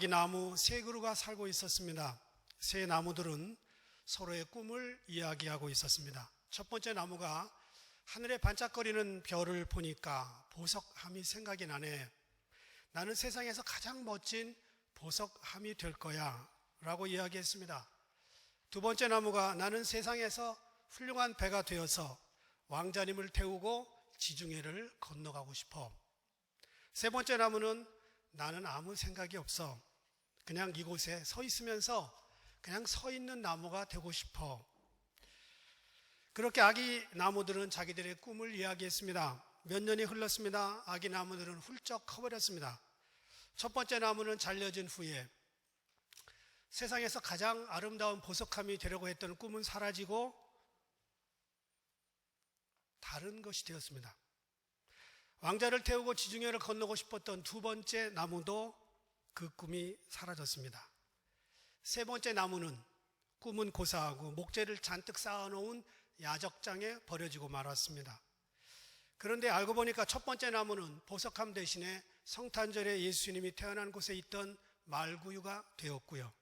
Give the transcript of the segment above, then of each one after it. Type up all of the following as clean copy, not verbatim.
아기 나무 세 그루가 살고 있었습니다. 세 나무들은 서로의 꿈을 이야기하고 있었습니다. 첫 번째 나무가 하늘에 반짝거리는 별을 보니까 보석함이 생각이 나네. 나는 세상에서 가장 멋진 보석함이 될 거야 라고 이야기했습니다. 두 번째 나무가 나는 세상에서 훌륭한 배가 되어서 왕자님을 태우고 지중해를 건너가고 싶어. 세 번째 나무는 나는 아무 생각이 없어. 그냥 이곳에 서 있으면서 그냥 서 있는 나무가 되고 싶어. 그렇게 아기 나무들은 자기들의 꿈을 이야기했습니다. 몇 년이 흘렀습니다. 아기 나무들은 훌쩍 커버렸습니다. 첫 번째 나무는 잘려진 후에 세상에서 가장 아름다운 보석함이 되려고 했던 꿈은 사라지고 다른 것이 되었습니다. 왕자를 태우고 지중해를 건너고 싶었던 두 번째 나무도 그 꿈이 사라졌습니다. 세 번째 나무는 꿈은 고사하고 목재를 잔뜩 쌓아놓은 야적장에 버려지고 말았습니다. 그런데 알고 보니까 첫 번째 나무는 보석함 대신에 성탄절에 예수님이 태어난 곳에 있던 말구유가 되었고요.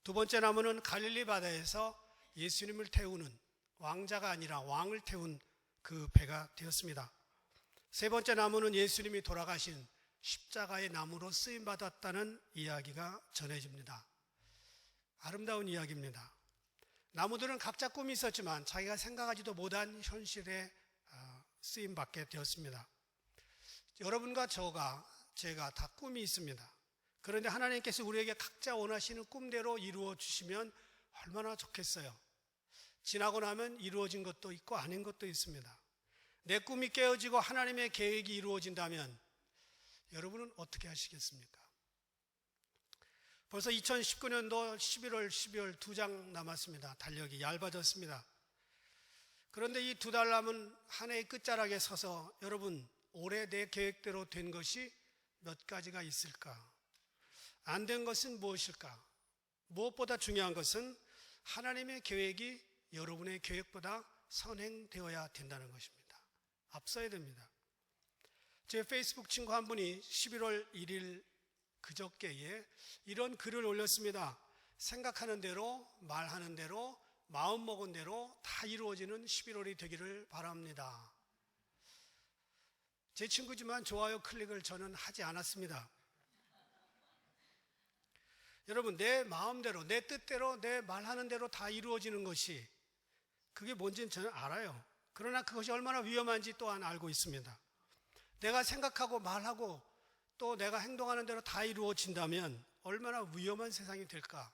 두 번째 나무는 갈릴리 바다에서 예수님을 태우는 왕자가 아니라 왕을 태운 그 배가 되었습니다. 세 번째 나무는 예수님이 돌아가신 십자가의 나무로 쓰임받았다는 이야기가 전해집니다. 아름다운 이야기입니다. 나무들은 각자 꿈이 있었지만 자기가 생각하지도 못한 현실에 쓰임받게 되었습니다. 여러분과 제가 다 꿈이 있습니다. 그런데 하나님께서 우리에게 각자 원하시는 꿈대로 이루어 주시면 얼마나 좋겠어요. 지나고 나면 이루어진 것도 있고 아닌 것도 있습니다. 내 꿈이 깨어지고 하나님의 계획이 이루어진다면 여러분은 어떻게 하시겠습니까? 벌써 2019년도 11월, 12월 2장 남았습니다. 달력이 얇아졌습니다. 그런데 이 2달 남은 한 해의 끝자락에 서서 여러분, 올해 내 계획대로 된 것이 몇 가지가 있을까? 안 된 것은 무엇일까? 무엇보다 중요한 것은 하나님의 계획이 여러분의 계획보다 선행되어야 된다는 것입니다. 앞서야 됩니다. 제 페이스북 친구 한 분이 11월 1일 그저께에 이런 글을 올렸습니다. 생각하는 대로, 말하는 대로, 마음먹은 대로 다 이루어지는 11월이 되기를 바랍니다. 제 친구지만 좋아요 클릭을 저는 하지 않았습니다. 여러분, 내 마음대로, 내 뜻대로, 내 말하는 대로 다 이루어지는 것이 그게 뭔지는 저는 알아요. 그러나 그것이 얼마나 위험한지 또한 알고 있습니다. 내가 생각하고 말하고 또 내가 행동하는 대로 다 이루어진다면 얼마나 위험한 세상이 될까?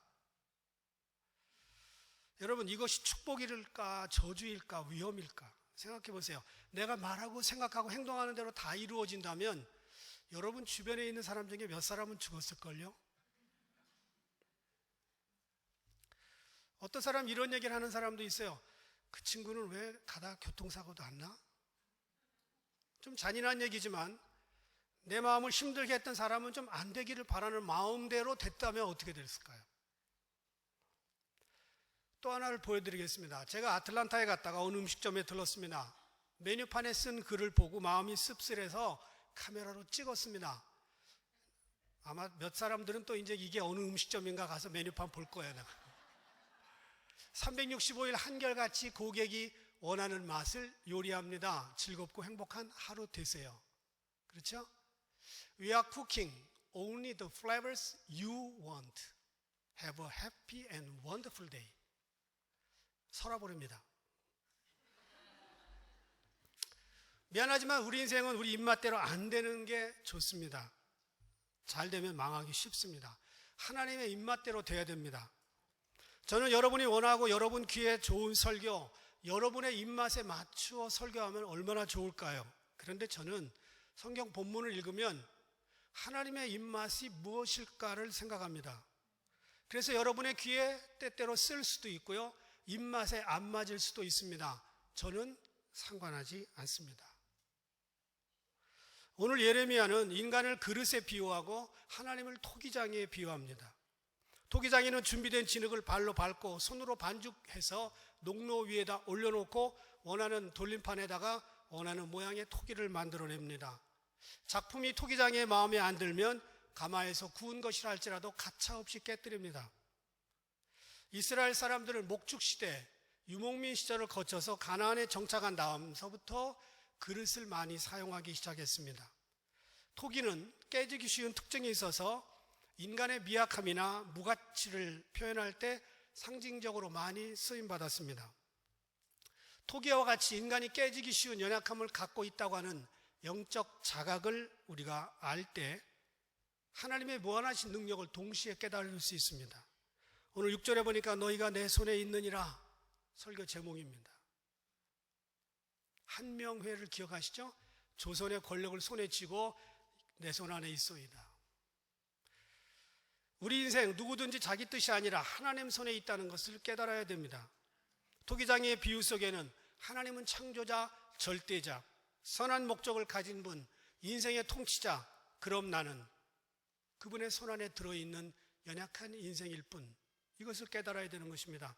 여러분, 이것이 축복일까 저주일까 위험일까? 생각해 보세요. 내가 말하고 생각하고 행동하는 대로 다 이루어진다면 여러분 주변에 있는 사람 중에 몇 사람은 죽었을걸요? 어떤 사람 이런 얘기를 하는 사람도 있어요. 그 친구는 왜 가다 교통사고도 안 나? 좀 잔인한 얘기지만 내 마음을 힘들게 했던 사람은 좀 안 되기를 바라는 마음대로 됐다면 어떻게 됐을까요? 또 하나를 보여드리겠습니다. 제가 아틀란타에 갔다가 어느 음식점에 들렀습니다. 메뉴판에 쓴 글을 보고 마음이 씁쓸해서 카메라로 찍었습니다. 아마 몇 사람들은 또 이제 이게 어느 음식점인가 가서 메뉴판 볼 거예요. 365일 한결같이 고객이 원하는 맛을 요리합니다. 즐겁고 행복한 하루 되세요. 그렇죠? We are cooking only the flavors you want. Have a happy and wonderful day. 서라버립니다. 미안하지만 우리 인생은 우리 입맛대로 안 되는 게 좋습니다. 잘 되면 망하기 쉽습니다. 하나님의 입맛대로 돼야 됩니다. 저는 여러분이 원하고 여러분 귀에 좋은 설교, 여러분의 입맛에 맞추어 설교하면 얼마나 좋을까요? 그런데 저는 성경 본문을 읽으면 하나님의 입맛이 무엇일까를 생각합니다. 그래서 여러분의 귀에 때때로 쓸 수도 있고요. 입맛에 안 맞을 수도 있습니다. 저는 상관하지 않습니다. 오늘 예레미야는 인간을 그릇에 비유하고 하나님을 토기장이에 비유합니다. 토기장이는 준비된 진흙을 발로 밟고 손으로 반죽해서 농로 위에다 올려놓고 원하는 돌림판에다가 원하는 모양의 토기를 만들어냅니다. 작품이 토기장의 마음에 안 들면 가마에서 구운 것이라 할지라도 가차없이 깨뜨립니다. 이스라엘 사람들은 목축시대, 유목민 시절을 거쳐서 가나안에 정착한 다음서부터 그릇을 많이 사용하기 시작했습니다. 토기는 깨지기 쉬운 특징이 있어서 인간의 미약함이나 무가치를 표현할 때 상징적으로 많이 쓰임받았습니다. 토기와 같이 인간이 깨지기 쉬운 연약함을 갖고 있다고 하는 영적 자각을 우리가 알 때 하나님의 무한하신 능력을 동시에 깨달을 수 있습니다. 오늘 6절에 보니까 너희가 내 손에 있느니라 설교 제목입니다. 한명회를 기억하시죠? 조선의 권력을 손에 쥐고 내 손 안에 있소이다. 우리 인생 누구든지 자기 뜻이 아니라 하나님 손에 있다는 것을 깨달아야 됩니다. 토기장의 비유 속에는 하나님은 창조자, 절대자, 선한 목적을 가진 분, 인생의 통치자, 그럼 나는 그분의 손 안에 들어있는 연약한 인생일 뿐, 이것을 깨달아야 되는 것입니다.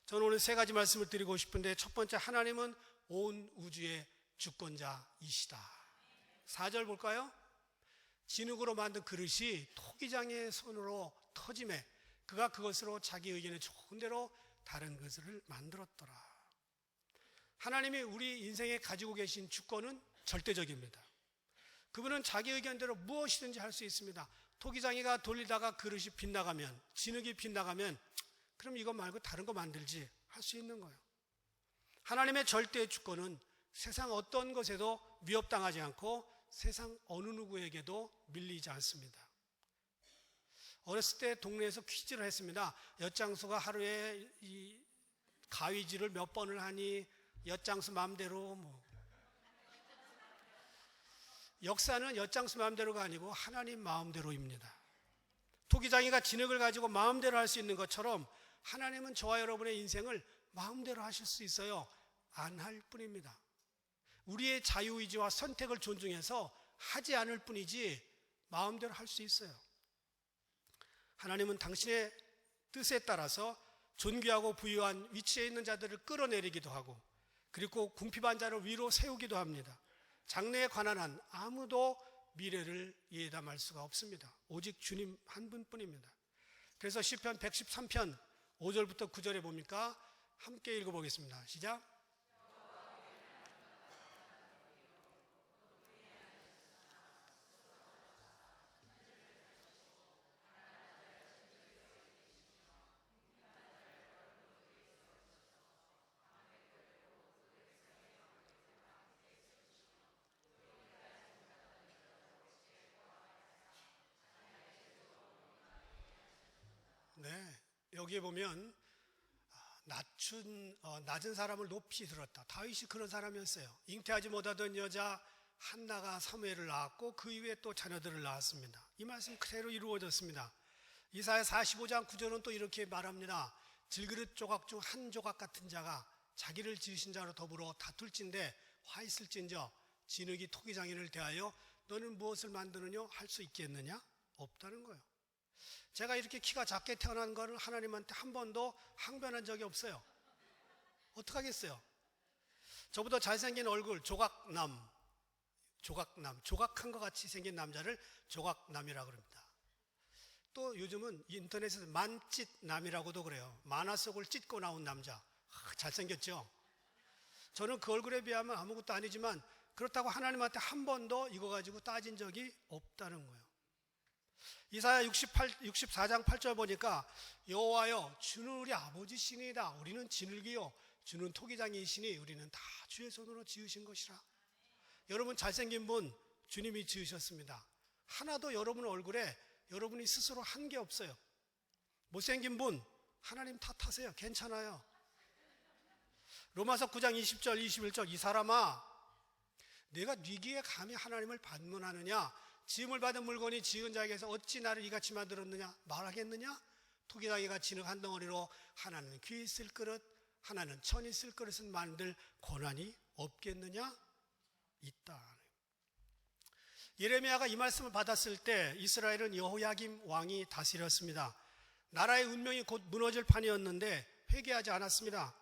저는 오늘 세 가지 말씀을 드리고 싶은데, 첫 번째, 하나님은 온 우주의 주권자이시다. 4절 볼까요? 진흙으로 만든 그릇이 토기장의 손으로 터짐에 그가 그것으로 자기 의견에 좋은 대로 다른 것을 만들었더라. 하나님이 우리 인생에 가지고 계신 주권은 절대적입니다. 그분은 자기 의견대로 무엇이든지 할 수 있습니다. 토기장이가 돌리다가 그릇이 빗나가면, 진흙이 빗나가면 그럼 이거 말고 다른 거 만들지 할 수 있는 거예요. 하나님의 절대의 주권은 세상 어떤 것에도 위협당하지 않고 세상 어느 누구에게도 밀리지 않습니다. 어렸을 때 동네에서 퀴즈를 했습니다. 엿장수가 하루에 이 가위질을 몇 번을 하니 엿장수 마음대로 역사는 엿장수 마음대로가 아니고 하나님 마음대로입니다. 토기장이가 진흙을 가지고 마음대로 할 수 있는 것처럼 하나님은 저와 여러분의 인생을 마음대로 하실 수 있어요. 안 할 뿐입니다. 우리의 자유의지와 선택을 존중해서 하지 않을 뿐이지 마음대로 할 수 있어요. 하나님은 당신의 뜻에 따라서 존귀하고 부유한 위치에 있는 자들을 끌어내리기도 하고, 그리고 궁핍한 자를 위로 세우기도 합니다. 장래에 관한 한 아무도 미래를 예담할 수가 없습니다. 오직 주님 한 분뿐입니다. 그래서 시편 113편 5절부터 9절에 보니까 함께 읽어보겠습니다. 시작. 네, 여기에 보면 낮은 사람을 높이 들었다. 다윗이 그런 사람이었어요. 잉태하지 못하던 여자 한나가 사무엘을 낳았고 그 이후에 또 자녀들을 낳았습니다. 이 말씀 그대로 이루어졌습니다. 이사야 45장 9절은 또 이렇게 말합니다. 질그릇 조각 중 한 조각 같은 자가 자기를 지으신 자로 더불어 다툴진대 화 있을진저 진흙이 토기장이를 대하여 너는 무엇을 만드느냐 할 수 있겠느냐? 없다는 거예요. 제가 이렇게 키가 작게 태어난 거를 하나님한테 한 번도 항변한 적이 없어요. 어떡하겠어요? 저보다 잘생긴 얼굴 조각남, 조각한 것 같이 생긴 남자를 조각남이라고 그럽니다. 또 요즘은 인터넷에서 만찢남이라고도 그래요. 만화 속을 찢고 나온 남자. 잘생겼죠? 저는 그 얼굴에 비하면 아무것도 아니지만 그렇다고 하나님한테 한 번도 이거 가지고 따진 적이 없다는 거예요. 이사야 64장 8절 보니까 여호와여 주는 우리 아버지시니이다. 우리는 진흙이요 주는 토기장이시니 우리는 다 주의 손으로 지으신 것이라. 여러분 잘생긴 분 주님이 지으셨습니다. 하나도 여러분 얼굴에 여러분이 스스로 한 게 없어요. 못생긴 분 하나님 탓하세요. 괜찮아요. 로마서 9장 20절 21절 이 사람아 내가 네 귀에 감히 하나님을 반문하느냐? 지음을 받은 물건이 지은 자에게서 어찌 나를 이같이 만들었느냐 말하겠느냐? 토기장이가 진흙 한 덩어리로 하나는 귀 있을 그릇 하나는 천 있을 그릇은 만들 권한이 없겠느냐? 있다. 예레미야가 이 말씀을 받았을 때 이스라엘은 여호야김 왕이 다스렸습니다. 나라의 운명이 곧 무너질 판이었는데 회개하지 않았습니다.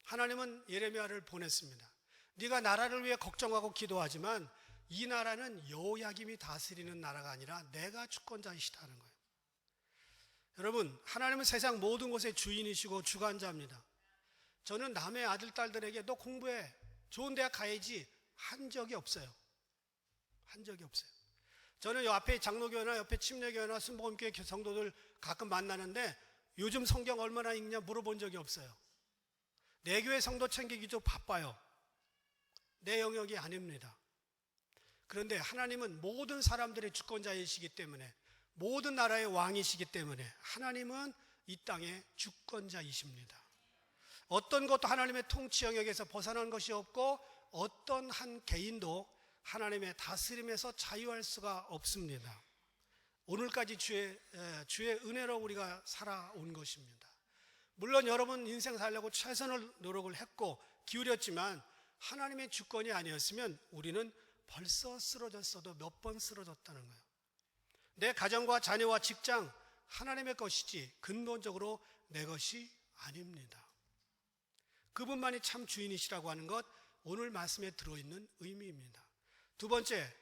하나님은 예레미야를 보냈습니다. 네가 나라를 위해 걱정하고 기도하지만 이 나라는 여호야김이 다스리는 나라가 아니라 내가 주권자이시다는 거예요. 여러분, 하나님은 세상 모든 것의 주인이시고 주관자입니다. 저는 남의 아들, 딸들에게 너 공부해, 좋은 대학 가야지 한 적이 없어요. 한 적이 없어요. 저는 옆에 장로교회나 옆에 침례교회나 순복음교회 성도들 가끔 만나는데 요즘 성경 얼마나 읽냐 물어본 적이 없어요. 내 교회 성도 챙기기도 바빠요. 내 영역이 아닙니다. 그런데 하나님은 모든 사람들의 주권자이시기 때문에, 모든 나라의 왕이시기 때문에 하나님은 이 땅의 주권자이십니다. 어떤 것도 하나님의 통치 영역에서 벗어난 것이 없고 어떤 한 개인도 하나님의 다스림에서 자유할 수가 없습니다. 오늘까지 주의 은혜로 우리가 살아온 것입니다. 물론 여러분 인생 살려고 최선을 노력을 했고 기울였지만 하나님의 주권이 아니었으면 우리는 벌써 쓰러졌어도 몇 번 쓰러졌다는 거예요. 내 가정과 자녀와 직장 하나님의 것이지 근본적으로 내 것이 아닙니다. 그분만이 참 주인이시라고 하는 것, 오늘 말씀에 들어있는 의미입니다. 두 번째,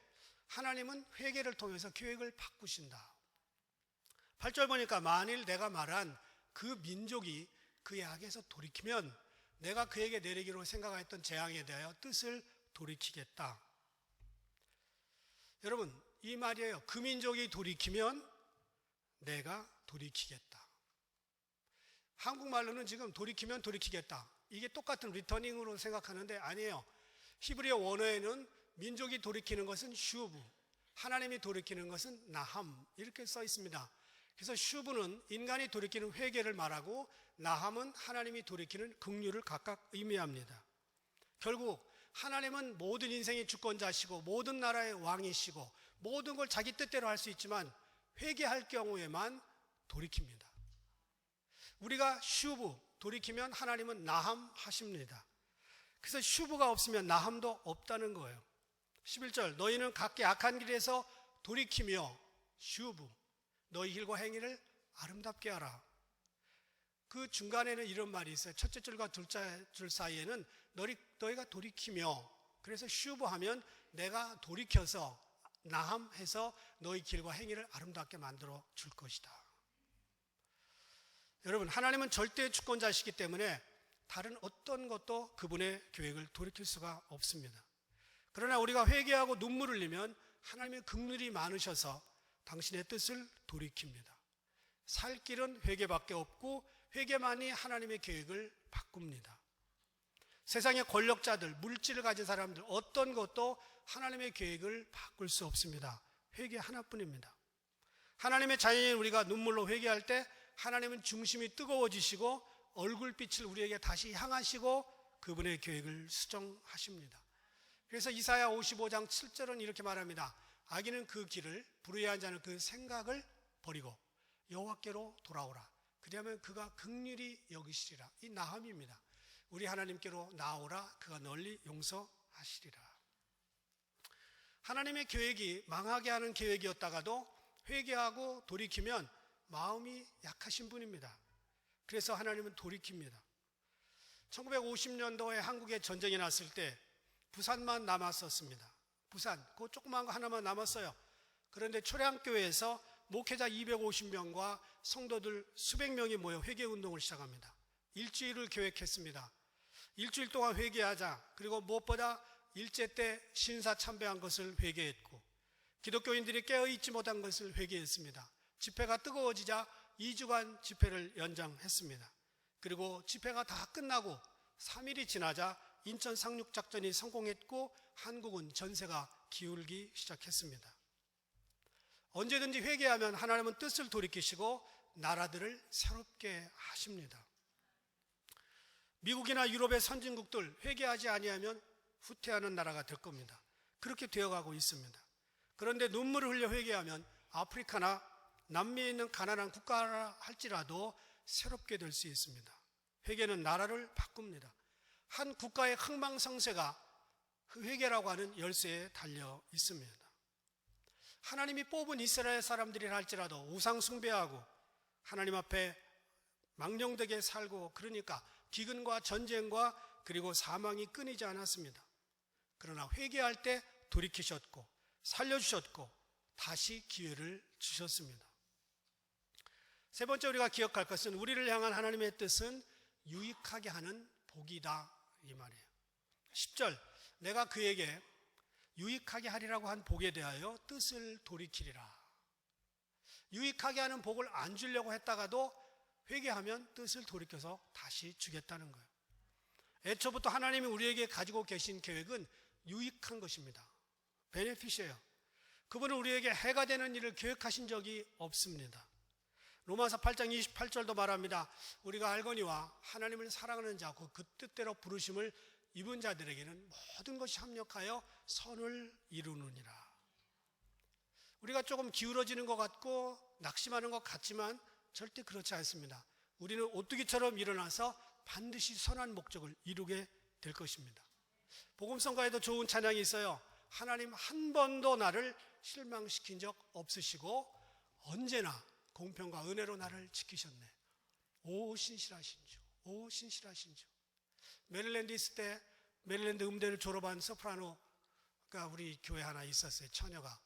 하나님은 회개를 통해서 계획을 바꾸신다. 8절 보니까 만일 내가 말한 그 민족이 그의 악에서 돌이키면 내가 그에게 내리기로 생각했던 재앙에 대하여 뜻을 돌이키겠다. 여러분, 이 말이에요. 그 민족이 돌이키면 내가 돌이키겠다. 한국말로는 지금 돌이키면 돌이키겠다. 이게 똑같은 리터닝으로 생각하는데 아니에요. 히브리어 원어에는 민족이 돌이키는 것은 슈브, 하나님이 돌이키는 것은 나함 이렇게 써 있습니다. 그래서 슈브는 인간이 돌이키는 회개를 말하고 나함은 하나님이 돌이키는 긍휼을 각각 의미합니다. 결국 하나님은 모든 인생의 주권자시고 모든 나라의 왕이시고 모든 걸 자기 뜻대로 할 수 있지만 회개할 경우에만 돌이킵니다. 우리가 슈브, 돌이키면 하나님은 나함 하십니다. 그래서 슈브가 없으면 나함도 없다는 거예요. 11절, 너희는 각기 악한 길에서 돌이키며 슈브, 너희 길과 행위를 아름답게 하라. 그 중간에는 이런 말이 있어요. 첫째 줄과 둘째 줄 사이에는 너희가 돌이키며, 그래서 슈브 하면 내가 돌이켜서 나함해서 너희 길과 행위를 아름답게 만들어 줄 것이다. 여러분, 하나님은 절대 주권자시기 때문에 다른 어떤 것도 그분의 계획을 돌이킬 수가 없습니다. 그러나 우리가 회개하고 눈물을 흘리면 하나님의 긍휼이 많으셔서 당신의 뜻을 돌이킵니다. 살 길은 회개밖에 없고 회개만이 하나님의 계획을 바꿉니다. 세상의 권력자들, 물질을 가진 사람들 어떤 것도 하나님의 계획을 바꿀 수 없습니다. 회개 하나뿐입니다. 하나님의 자녀인 우리가 눈물로 회개할 때 하나님은 중심이 뜨거워지시고 얼굴빛을 우리에게 다시 향하시고 그분의 계획을 수정하십니다. 그래서 이사야 55장 7절은 이렇게 말합니다. 악인은 그 길을, 불의한 자는 그 생각을 버리고 여호와께로 돌아오라. 그리하면 그가 긍휼히 여기시리라. 이 나함입니다. 우리 하나님께로 나오라. 그가 널리 용서하시리라. 하나님의 계획이 망하게 하는 계획이었다가도 회개하고 돌이키면 마음이 약하신 분입니다. 그래서 하나님은 돌이킵니다. 1950년도에 한국에 전쟁이 났을 때 부산만 남았었습니다. 부산, 그 조그만 거 하나만 남았어요. 그런데 초량교회에서 목회자 250명과 성도들 수백 명이 모여 회개운동을 시작합니다. 일주일을 계획했습니다. 일주일 동안 회개하자. 그리고 무엇보다 일제 때 신사 참배한 것을 회개했고 기독교인들이 깨어있지 못한 것을 회개했습니다. 집회가 뜨거워지자 2주간 집회를 연장했습니다. 그리고 집회가 다 끝나고 3일이 지나자 인천 상륙작전이 성공했고 한국은 전세가 기울기 시작했습니다. 언제든지 회개하면 하나님은 뜻을 돌이키시고 나라들을 새롭게 하십니다. 미국이나 유럽의 선진국들 회개하지 아니하면 후퇴하는 나라가 될 겁니다. 그렇게 되어가고 있습니다. 그런데 눈물을 흘려 회개하면 아프리카나 남미에 있는 가난한 국가라 할지라도 새롭게 될 수 있습니다. 회개는 나라를 바꿉니다. 한 국가의 흥망성쇠가 그 회개라고 하는 열쇠에 달려 있습니다. 하나님이 뽑은 이스라엘 사람들이라 할지라도 우상 숭배하고 하나님 앞에 망령되게 살고 그러니까 기근과 전쟁과 그리고 사망이 끊이지 않았습니다. 그러나 회개할 때 돌이키셨고 살려주셨고 다시 기회를 주셨습니다. 세 번째 우리가 기억할 것은 우리를 향한 하나님의 뜻은 유익하게 하는 복이다 이 말이에요. 10절 내가 그에게 유익하게 하리라고 한 복에 대하여 뜻을 돌이키리라. 유익하게 하는 복을 안 주려고 했다가도 회개하면 뜻을 돌이켜서 다시 주겠다는 거예요. 애초부터 하나님이 우리에게 가지고 계신 계획은 유익한 것입니다. 베네핏이에요. 그분은 우리에게 해가 되는 일을 계획하신 적이 없습니다. 로마서 8장 28절도 말합니다. 우리가 알거니와 하나님을 사랑하는 자, 그 뜻대로 부르심을 입은 자들에게는 모든 것이 합력하여 선을 이루느니라. 우리가 조금 기울어지는 것 같고 낙심하는 것 같지만 절대 그렇지 않습니다. 우리는 오뚜기처럼 일어나서 반드시 선한 목적을 이루게 될 것입니다. 복음성가에도 좋은 찬양이 있어요. 하나님 한 번도 나를 실망시킨 적 없으시고 언제나 공평과 은혜로 나를 지키셨네. 오 신실하신 주, 오 신실하신 주. 메릴랜드 있을 때 메릴랜드 음대를 졸업한 소프라노가 우리 교회 하나 있었어요. 처녀가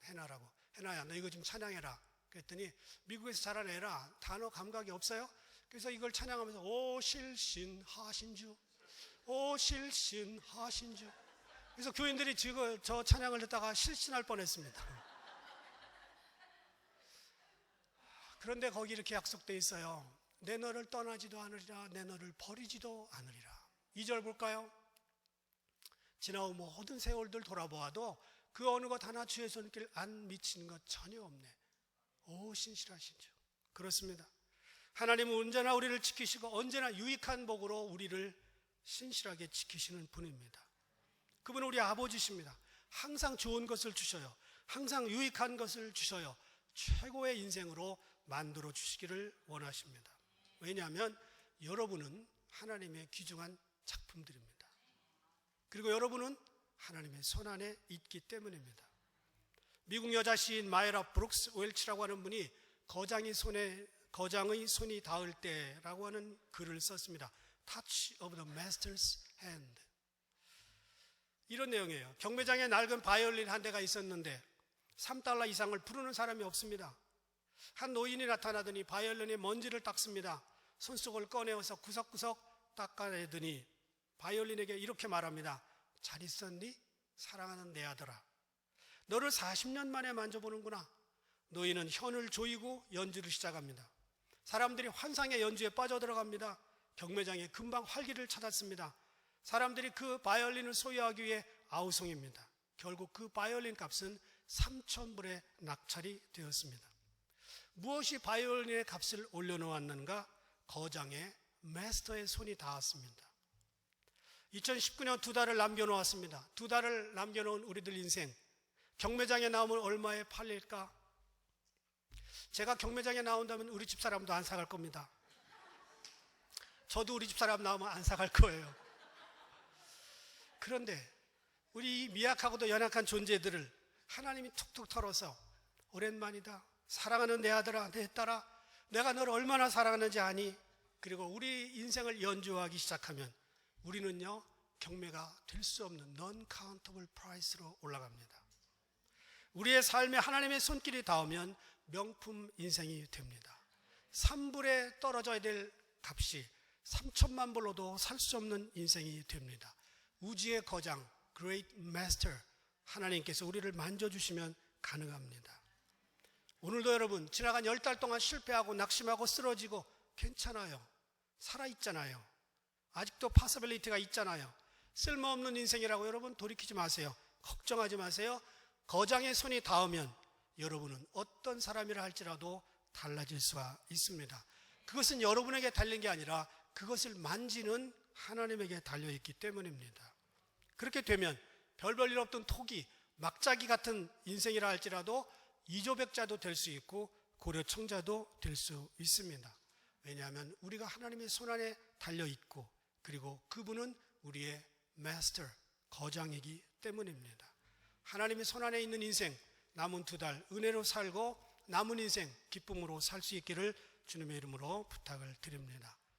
해나라고. 해나야 너 이거 좀 찬양해라. 그랬더니 미국에서 자란 애라 단어 감각이 없어요. 그래서 이걸 찬양하면서 오 실신하신 주, 오 실신하신 주. 그래서 교인들이 지금 저 찬양을 듣다가 실신할 뻔했습니다. 그런데 거기 이렇게 약속되어 있어요. 내 너를 떠나지도 않으리라, 내 너를 버리지도 않으리라. 2절 볼까요? 지나온 모든 세월들 돌아보아도 그 어느 것 하나 주의 손길 안 미치는 것 전혀 없네. 오 신실하신 주. 그렇습니다. 하나님은 언제나 우리를 지키시고 언제나 유익한 복으로 우리를 신실하게 지키시는 분입니다. 그분은 우리 아버지십니다. 항상 좋은 것을 주셔요. 항상 유익한 것을 주셔요. 최고의 인생으로 만들어 주시기를 원하십니다. 왜냐하면 여러분은 하나님의 귀중한 작품들입니다. 그리고 여러분은 하나님의 손안에 있기 때문입니다. 미국 여자 시인 마이라 브룩스 웰치라고 하는 분이 거장의 손이 닿을 때라고 하는 글을 썼습니다. Touch of the Master's Hand. 이런 내용이에요. 경매장에 낡은 바이올린 한 대가 있었는데 $3 이상을 부르는 사람이 없습니다. 한 노인이 나타나더니 바이올린에 먼지를 닦습니다. 손속을 꺼내어서 구석구석 닦아내더니 바이올린에게 이렇게 말합니다. 잘 있었니? 사랑하는 내 아들아. 너를 40년 만에 만져보는구나. 노인은 현을 조이고 연주를 시작합니다. 사람들이 환상의 연주에 빠져들어갑니다. 경매장에 금방 활기를 찾았습니다. 사람들이 그 바이올린을 소유하기 위해 아우성입니다. 결국 그 바이올린 값은 3,000불에 낙찰이 되었습니다. 무엇이 바이올린의 값을 올려놓았는가? 거장의 마스터의 손이 닿았습니다. 2019년 2달을 남겨놓았습니다. 2달을 남겨놓은 우리들 인생, 경매장에 나오면 얼마에 팔릴까? 제가 경매장에 나온다면 우리 집사람도 안 사갈 겁니다. 저도 우리 집사람 나오면 안 사갈 거예요. 그런데 우리 미약하고도 연약한 존재들을 하나님이 툭툭 털어서 오랜만이다. 사랑하는 내 아들아, 내 딸아, 내가 너를 얼마나 사랑하는지 아니? 그리고 우리 인생을 연주하기 시작하면 우리는요, 경매가 될 수 없는 non-countable price로 올라갑니다. 우리의 삶에 하나님의 손길이 닿으면 명품 인생이 됩니다. 3불에 떨어져야 될 값이 3천만 불로도 살 수 없는 인생이 됩니다. 우주의 거장, Great Master, 하나님께서 우리를 만져주시면 가능합니다. 오늘도 여러분, 지나간 10달 동안 실패하고 낙심하고 쓰러지고 괜찮아요. 살아있잖아요. 아직도 파서빌리티가 있잖아요. 쓸모없는 인생이라고 여러분 돌이키지 마세요. 걱정하지 마세요. 거장의 손이 닿으면 여러분은 어떤 사람이라 할지라도 달라질 수가 있습니다. 그것은 여러분에게 달린 게 아니라 그것을 만지는 하나님에게 달려있기 때문입니다. 그렇게 되면 별 볼 일 없던 토기, 막자기 같은 인생이라 할지라도 이조백자도 될 수 있고 고려청자도 될 수 있습니다. 왜냐하면 우리가 하나님의 손안에 달려있고 그리고 그분은 우리의 마스터, 거장이기 때문입니다. 하나님의 손안에 있는 인생, 남은 2달 은혜로 살고 남은 인생 기쁨으로 살 수 있기를 주님의 이름으로 부탁을 드립니다.